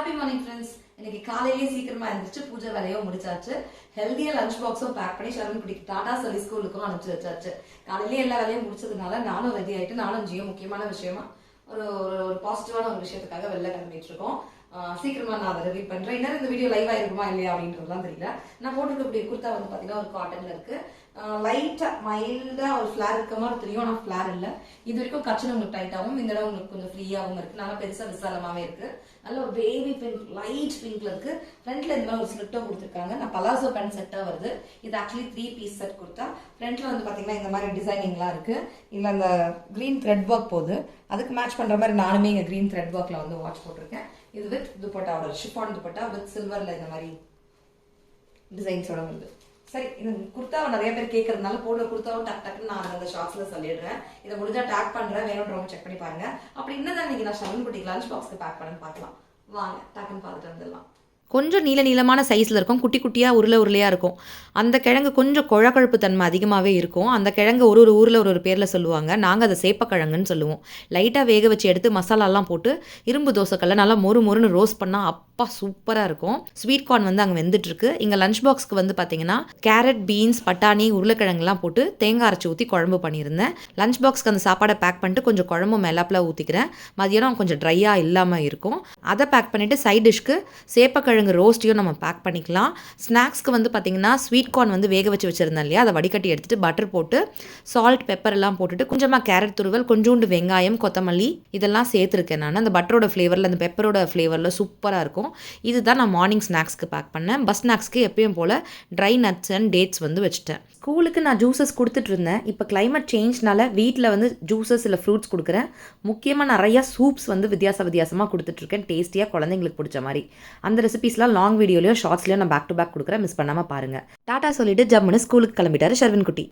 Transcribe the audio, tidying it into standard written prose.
Happy morning friends. இன்னைக்கு காலையிலேயே சீக்கிரமா எழுந்திரிச்சு பூஜை வேலையும் முடிச்சாச்சு. ஹெல்தியா லஞ்ச் பாக்ஸும் பேக் பண்ணி ஷரவன் குட்டிக்கு டாடா சொல்லி ஸ்கூலுக்கும் அனுப்பிச்சு வச்சாச்சு. காலையிலேயே எல்லா வேலையும் முடிச்சதுனால நானும் ரெடி ஆயிட்டு நானும் ஜியோ முக்கியமான விஷயமா ஒரு ஒரு பாசிட்டிவான ஒரு விஷயத்துக்காக வெளில கிளம்பிட்டு இருக்கோம். சீக்கிரமா நான் அதை ரிவீல் பண்றேன். இன்னும் இந்த வீடியோ லைவா இருக்குமா இல்லையா அப்படின்றதுலாம் தெரியல. நான் போட்டுருக்கக்கூடிய குர்த்தா வந்து பாத்தீங்கன்னா ஒரு காட்டன்ல இருக்கு. லைட்டா மைல்டா ஒரு ஃபிளார் இருக்க மாதிரி தெரியும், ஆனா ஃபிளார் இல்ல. இது வரைக்கும் கச்சனை உங்களுக்கு டைட்டாகவும் இந்த இடம் உங்களுக்கு கொஞ்சம் ஃப்ரீயாகவும் இருக்கு. நல்லா பெருசா விசாலமாவே இருக்கு. நல்ல ஒரு பேபி பிங்க், லைட் பிங்க்ல இருக்கு. ஃப்ரண்ட்ல இந்த மாதிரி ஒரு ஸ்லிட்டும் கொடுத்துருக்காங்க. நான் பலாசோ பேண்ட் செட்டா வருது. இது ஆக்சுவலி 3 பீஸ் செட் கொடுத்தா. ஃப்ரண்ட்ல வந்து பாத்தீங்கன்னா இந்த மாதிரி டிசைனிங்லாம் இருக்கு. இல்ல அந்த கிரீன் த்ரெட் ஒர்க் போகுது. அதுக்கு மேட்ச் பண்ற மாதிரி நானுமே இங்க கிரீன் த்ரெட் ஒர்க்ல வந்து வாட்ச் போட்டிருக்கேன். இது வித் துப்பட்டாவோட ஷிஃபான் துப்பட்டா வித் சில்வர்ல இந்த மாதிரி டிசைன்ஸோட வருது. சரி, இந்த குர்த்தாவை நிறைய பேர் கேட்கறதுனால போடுற குர்த்தாவும் டக்குன்னு நான் அந்த ஷார்ட்ஸ்ல சொல்லிடுறேன். இதை முடிஞ்சா டேக் பண்றேன், வேணும்ன்றவங்க செக் பண்ணி பாருங்க. அப்படி என்னதான் இன்னைக்கு நான் ஷரவன் குட்டிக்கு லஞ்ச் பாக்ஸ்க்கு பேக் பண்ணு பார்க்கலாம். வாங்க டக்குன்னு பார்த்துட்டு வந்துடலாம். கொஞ்சம் நீளமான சைஸில் இருக்கும், குட்டி குட்டியாக உருளையாக இருக்கும். அந்த கிழங்கு கொஞ்சம் குழக்கழுப்பு தன்மை அதிகமாகவே இருக்கும். அந்த கிழங்கு ஒரு ஊரில் ஒரு பேரில் சொல்லுவாங்க. நாங்கள் அதை சேப்பக்கிழங்குன்னு சொல்லுவோம். லைட்டாக வேக வச்சு எடுத்து மசாலாலாம் போட்டு இரும்பு தோசைக்கல்ல நல்லா மொறுன்னு ரோஸ்ட் பண்ணால் அப்பா சூப்பராக இருக்கும். ஸ்வீட் கார்ன் வந்து அங்கே வெந்துட்டுருக்கு. இங்கே லஞ்ச் பாக்ஸ்க்கு வந்து பார்த்தீங்கன்னா கேரட், பீன்ஸ், பட்டாணி, உருளைக்கிழங்குலாம் போட்டு தேங்காய் அரைச்சி ஊற்றி குழம்பு பண்ணியிருந்தேன். லஞ்ச் பாக்ஸ்க்கு அந்த சாப்பாடை பேக் பண்ணிட்டு கொஞ்சம் குழம்பு மேலாப்பில் ஊற்றிக்கிறேன். மதியானம் கொஞ்சம் ட்ரையாக இல்லாமல் இருக்கும். அதை பேக் பண்ணிவிட்டு சைட் டிஷ்க்கு சேப்பக்கிழங்கு ரோஸ்ட்டையும் நம்ம பேக் பண்ணிக்கலாம். ஸ்நாக்ஸ்க்கு வந்து பார்த்தீங்கன்னா ஸ்வீட் கார்ன் வந்து வேக வச்சு வச்சுருந்தேன் இல்லையா, அதை வடிகட்டி எடுத்துகிட்டு பட்டர் போட்டு சால்ட் பெப்பர் எல்லாம் போட்டுட்டு கொஞ்சமாக கேரட் துருவல், கொஞ்சோண்டு வெங்காயம், கொத்தமல்லி இதெல்லாம் சேர்த்துருக்கேன். நான் அந்த பட்டரோட ஃப்ளேவரில் அந்த பெப்பரோட ஃப்ளேவரில் சூப்பராக இருக்கும். இதுதான் நான் மார்னிங் ஸ்நாக்ஸ்க்கு பேக் பண்ணேன். பஸ் ஸ்நாக்ஸ்க்கு எப்பயும் போல் ட்ரை நட்ஸ் அண்ட் டேட்ஸ் வந்து வச்சுட்டேன். ஸ்கூலுக்கு நான் ஜூஸஸ் கொடுத்துட்டு இருந்தேன். இப்போ கிளைமேட் சேஞ்ச்னால வீட்டில் வந்து ஜூஸஸ் இல்லை ஃப்ரூட்ஸ் கொடுக்குறேன். முக்கியமாக நிறையா சூப்ஸ் வந்து வித்தியாசமாக கொடுத்துட்ருக்கேன், டேஸ்டியாக குழந்தைங்களுக்கு பிடிச்ச மாதிரி. அந்த ரெசிபீஸ்லாம் லாங் வீடியோலையோ ஷார்ட்ஸ்லையோ நான் பேக் டு பேக் கொடுக்குறேன், மிஸ் பண்ணாமல் பாருங்கள். டாட்டா சொல்லிட்டு ஜம்முன்னு ஸ்கூலுக்கு கிளம்பிட்டாரு ஷரவன் குட்டி.